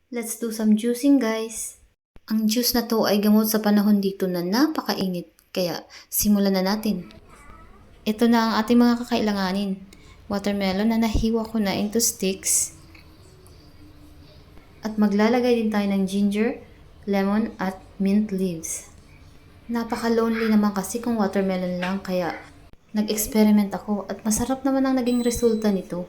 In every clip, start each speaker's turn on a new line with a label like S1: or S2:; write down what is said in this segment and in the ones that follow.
S1: Let's do some juicing, guys. Ang juice na to ay gamot sa panahon dito na napakainit, kaya simulan na natin. Ito na ang ating mga kakailanganin. Watermelon na nahiwa ko na into sticks. At maglalagay din tayo ng ginger, lemon at mint leaves. Napaka-lonely naman kasi kung watermelon lang, kaya nag-experiment ako at masarap naman ang naging resulta nito.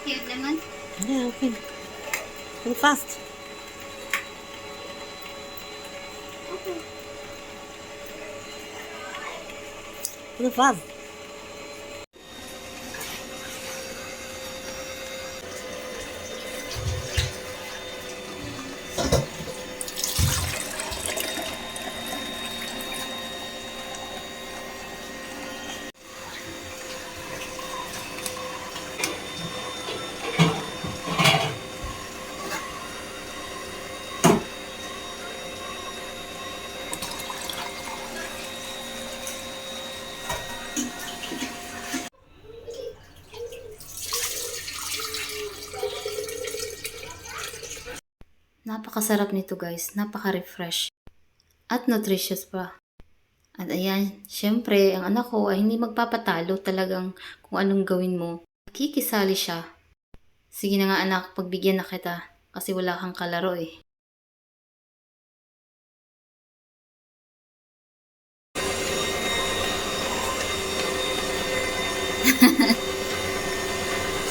S1: Okay, lemon?
S2: Yeah, okay. Go fast.
S1: Okay.
S2: Go fast.
S1: Napakasarap nito, guys. Napaka-refresh. At nutritious pa. At ayan, syempre, ang anak ko ay hindi magpapatalo, talagang kung anong gawin mo. Kikisali siya. Sige na nga anak, pagbigyan na kita kasi wala kang kalaro eh.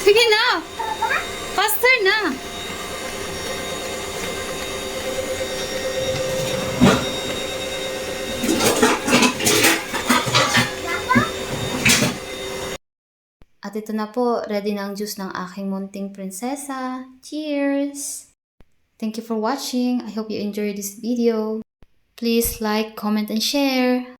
S1: Sige na! Faster na! At ito na po, ready na ang juice ng aking munting prinsesa. Cheers! Thank you for watching. I hope you enjoyed this video. Please like, comment, and share.